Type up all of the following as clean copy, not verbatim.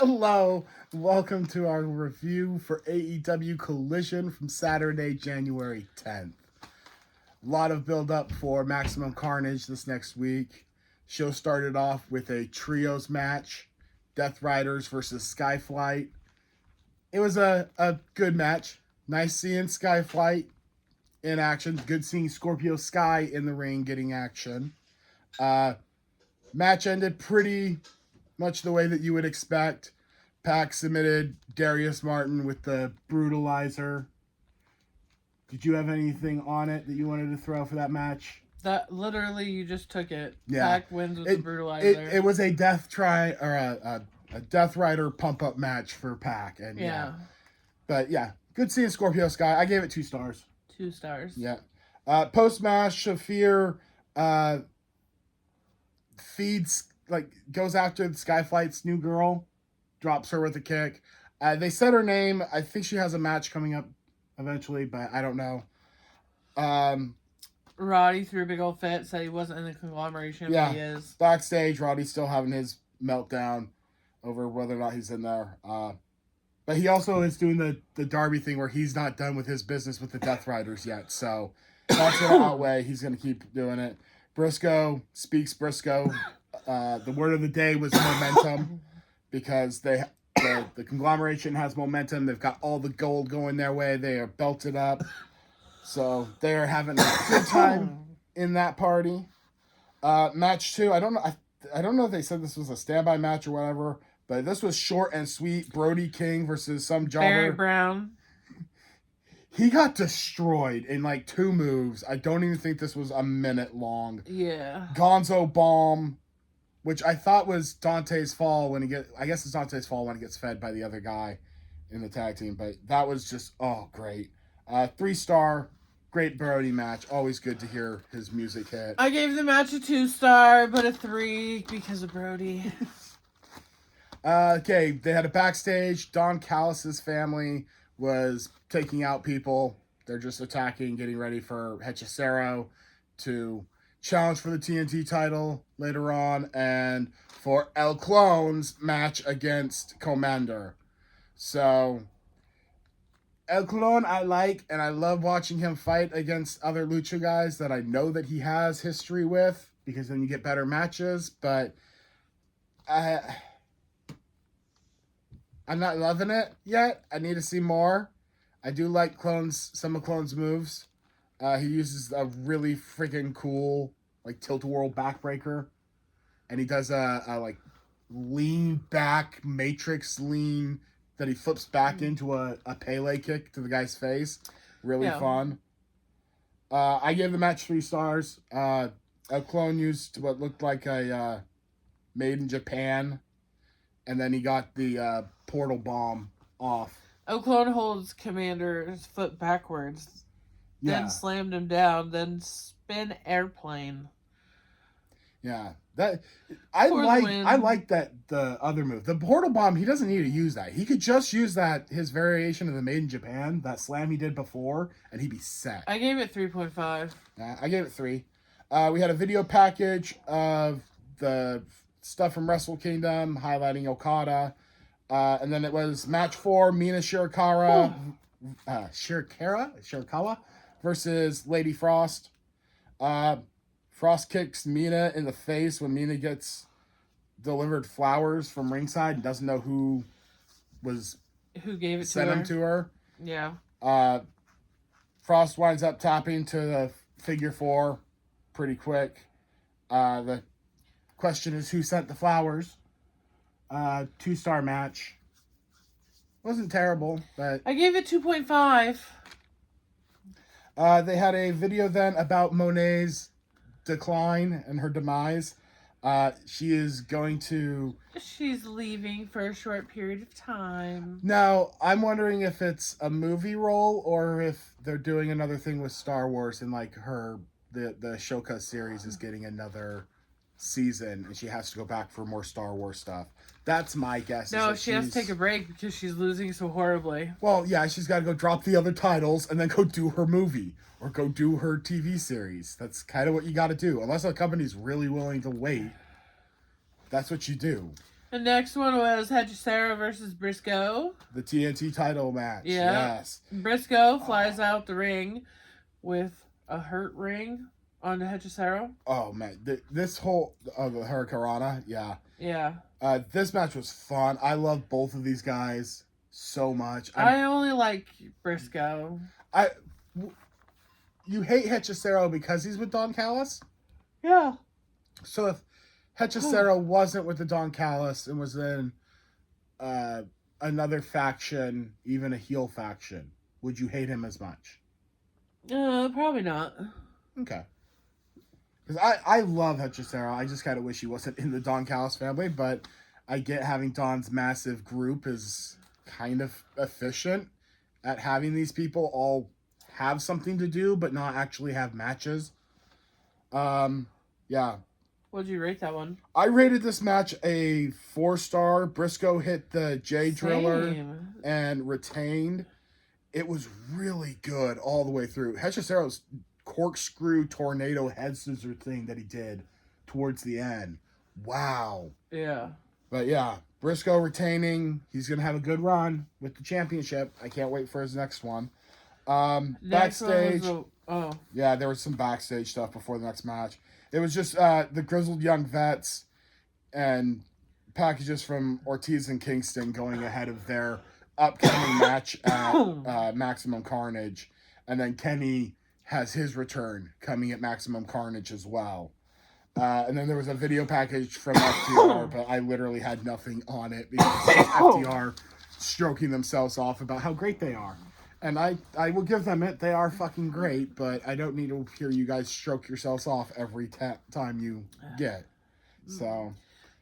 Hello, welcome to our review for AEW Collision from Saturday, January 10th. A lot of build up for Maximum Carnage this next week. Show started off with a trios match, Death Riders versus Skyflight. It was a good match. Nice seeing Skyflight in action. Good seeing Scorpio Sky in the ring getting action. Match ended pretty much the way that you would expect. Pac submitted Darius Martin with the brutalizer. Did you have anything on it that you wanted to throw for that match? That literally, you just took it. Yeah. Pac wins with the brutalizer. It was a death a Death Rider pump up match for Pac, and yeah. But yeah, good seeing Scorpio Sky. I gave it 2 stars. 2 stars. Yeah. Post match, Shafir goes after Skyflight's new girl, drops her with a kick. They said her name. I think she has a match coming up eventually, but I don't know. Roddy threw a big old fit, said he wasn't in the conglomeration, but he is. Backstage, Roddy's still having his meltdown over whether or not he's in there. But he also is doing the Darby thing where he's not done with his business with the Death Riders yet. So that's going to outweigh. He's going to keep doing it. Briscoe speaks Briscoe. The word of the day was momentum, because the conglomeration has momentum. They've got all the gold going their way. They are belted up. So they are having a good time in that party. Match 2. I don't know if they said this was a standby match or whatever, but this was short and sweet. Brody King versus some jobber. Barry Brown. He got destroyed in like 2 moves. I don't even think this was a minute long. Yeah. Gonzo Bomb, which I thought was Dante's fall I guess it's Dante's fall when he gets fed by the other guy in the tag team, but that was just, great. 3-star, great Brody match. Always good to hear his music hit. I gave the match a 2-star, but a 3 because of Brody. Okay, they had a backstage. Don Callis' family was taking out people. They're just attacking, getting ready for Hechicero to challenge for the TNT title later on, and for El Clone's match against Commander. So El Clone I like, and I love watching him fight against other Lucha guys that I know that he has history with, because then you get better matches, but I'm not loving it yet. I need to see more. I do like some of Clone's moves. He uses a really freaking cool tilt-a-whirl backbreaker, and he does a lean back matrix lean that he flips back into a Pele kick to the guy's face. Really fun. I gave the match 3 stars. El Clone used what looked like a made in Japan, and then he got the portal bomb off. El Clone holds Commander's foot backwards, then slammed him down, then spin airplane. Yeah, that I like that the other move, the portal bomb. He doesn't need to use that. He could just use his variation of the Made in Japan, that slam he did before, and he'd be set. I gave it 3.5. I gave it 3. We had a video package of the stuff from Wrestle Kingdom highlighting Okada, and then it was match 4: Mina Shirakawa versus Lady Frost. Frost kicks Mina in the face when Mina gets delivered flowers from ringside and doesn't know who gave it sent them to her. Yeah. Frost winds up tapping to the figure 4 pretty quick. The question is, who sent the flowers? 2-star match. Wasn't terrible, but I gave it 2.5. They had a video then about Monet's decline and her demise. She's leaving for a short period of time. Now, I'm wondering if it's a movie role or if they're doing another thing with Star Wars, and the Ahsoka series is getting another season and she has to go back for more Star Wars stuff. That's my guess. No, she has to take a break because she's losing so horribly. Well, yeah, she's got to go drop the other titles and then go do her movie or go do her TV series. That's kind of what you got to do. Unless a company's really willing to wait, that's what you do. The next one was Hechicero versus Briscoe. The TNT title match. Yeah. Yes. Briscoe flies out the ring with a hurt ring on the Hechicero. Oh man, this whole the Hurricanrana, yeah. Yeah. This match was fun. I love both of these guys so much. I only like Briscoe. You hate Hechicero because he's with Don Callis? Yeah. So if Hechicero wasn't with the Don Callis and was in another faction, even a heel faction, would you hate him as much? Probably not. Okay. Because I love Hechicero. I just kind of wish he wasn't in the Don Callis family, but I get having Don's massive group is kind of efficient at having these people all have something to do, but not actually have matches. Yeah. What'd you rate that one? I rated this match a 4-star. Briscoe hit the J Driller and retained. It was really good all the way through. Hechicero's corkscrew tornado head scissor thing that he did towards the end. Wow. Yeah. But yeah, Briscoe retaining. He's going to have a good run with the championship. I can't wait for his next one. Backstage. Yeah, there was some backstage stuff before the next match. It was just the grizzled young vets and packages from Ortiz and Kingston going ahead of their upcoming match at Maximum Carnage. And then Kenny has his return coming at Maximum Carnage as well. And then there was a video package from FTR, but I literally had nothing on it because FTR stroking themselves off about how great they are. And I will give them it. They are fucking great, but I don't need to hear you guys stroke yourselves off every time you get. So.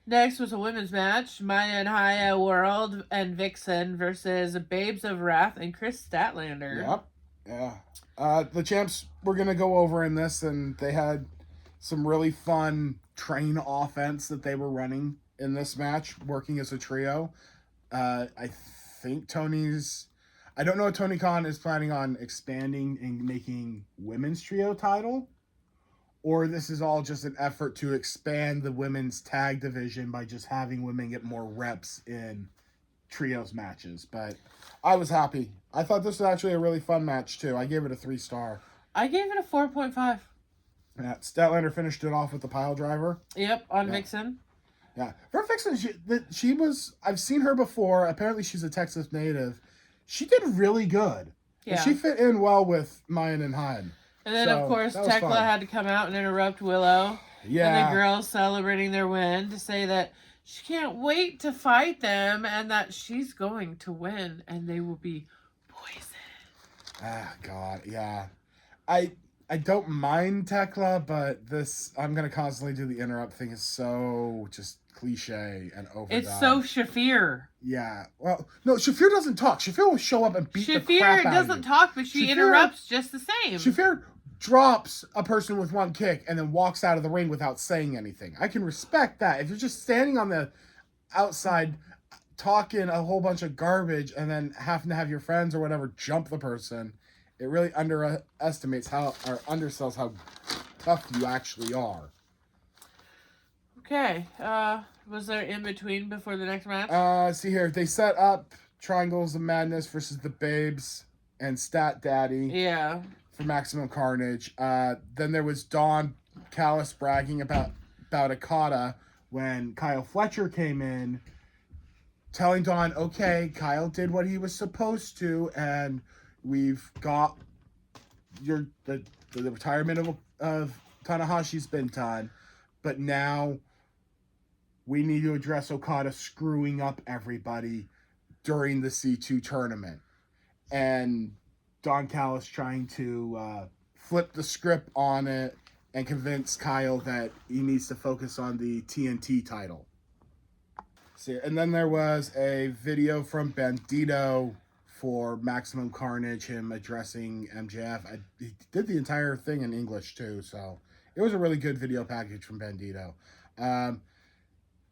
Next was a women's match. Maya and Haya World and Vixen versus Babes of Wrath and Chris Statlander. Yep. Yeah. The champs were going to go over in this, and they had some really fun train offense that they were running in this match, working as a trio. I think I don't know if Tony Khan is planning on expanding and making women's trio title, or this is all just an effort to expand the women's tag division by just having women get more reps in trios matches. But I was happy. I thought this was actually a really fun match too. I gave it a 3-star. I gave it a 4.5. Yeah, Statlander finished it off with the pile driver. Yep, on Vixen. Yeah, for Vixen, she was. I've seen her before. Apparently, she's a Texas native. She did really good. Yeah. And she fit in well with Mayan and Hyde. And then, of course, Tekla had to come out and interrupt Willow. Yeah. And the girls celebrating their win to say that she can't wait to fight them and that she's going to win and they will be poisoned. Ah, God, yeah. I don't mind Tekla, but this, I'm going to constantly do the interrupt thing is so just cliche and overdone. It's so Shafir. Yeah. Well, no, Shafir doesn't talk. Shafir will show up and beat the crap out of you. Shafir doesn't talk, but she interrupts just the same. Shafir drops a person with one kick and then walks out of the ring without saying anything. I can respect that. If you're just standing on the outside talking a whole bunch of garbage and then having to have your friends or whatever jump the person, it really underestimates undersells how tough you actually are. Okay. Was there in between before the next match? See here. They set up Triangles of Madness versus the Babes and Stat Daddy. Yeah. For Maximum Carnage. Then there was Don Callis bragging about Okada when Kyle Fletcher came in, telling Don, okay, Kyle did what he was supposed to, and we've got the retirement of Tanahashi's been done, but now we need to address Okada screwing up everybody during the C2 tournament. And Don Callis trying to flip the script on it and convince Kyle that he needs to focus on the TNT title. See, and then there was a video from Bandito for Maximum Carnage, him addressing MJF. He did the entire thing in English too, so it was a really good video package from Bandito.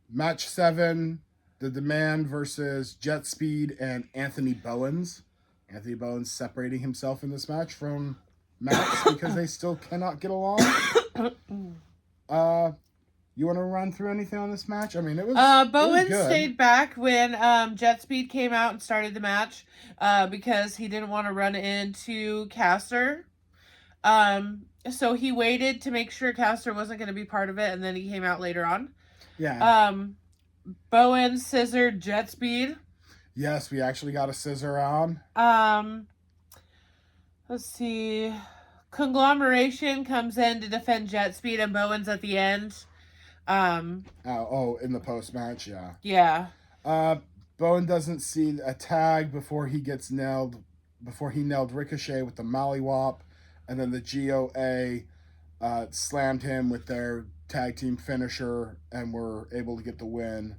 Match 7, The Demand versus Jet Speed and Anthony Bowens. Anthony Bowens separating himself in this match from Max because they still cannot get along. You want to run through anything on this match? I mean, it was Bowen good. stayed back when Jet Speed came out and started the match because he didn't want to run into Caster. So he waited to make sure Caster wasn't going to be part of it, and then he came out later on. Yeah. Bowen scissored Jet Speed. Yes, we actually got a scissor on. Let's see. Conglomeration comes in to defend Jet Speed, and Bowen's at the end. In the post match, yeah. Yeah. Bowen doesn't see a tag before he gets nailed. Before he nailed Ricochet with the Mollywop, and then the GOA slammed him with their tag team finisher, and were able to get the win.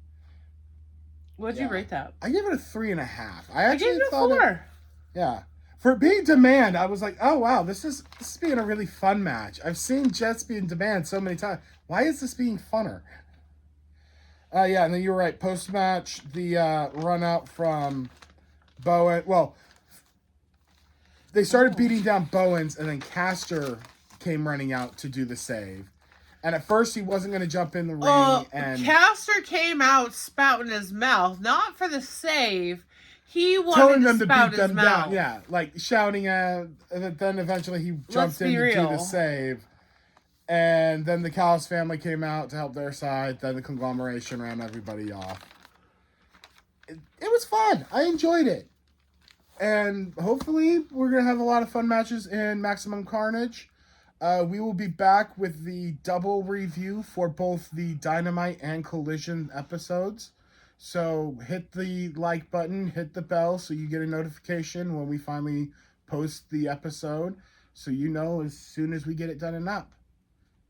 What'd you rate that? I gave it a 3.5. I gave it a 4. Yeah. For being Demand, I was like, oh wow, this is being a really fun match. I've seen Jets being Demand so many times. Why is this being funner? Yeah, and then you were right. Post match, the run out from Bowen. Well, they started beating down Bowens, and then Caster came running out to do the save. And at first, he wasn't going to jump in the ring. And Caster came out spouting his mouth, not for the save. He wanted to spout his mouth. Down. Yeah, like shouting at. And then eventually, he jumped in to do the save. And then the Callis family came out to help their side. Then the Conglomeration ran everybody off. It was fun. I enjoyed it. And hopefully, we're going to have a lot of fun matches in Maximum Carnage. We will be back with the double review for both the Dynamite and Collision episodes. So hit the like button, hit the bell so you get a notification when we finally post the episode. So you know as soon as we get it done and up.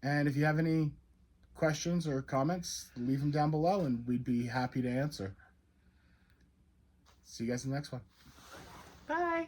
And if you have any questions or comments, leave them down below and we'd be happy to answer. See you guys in the next one. Bye.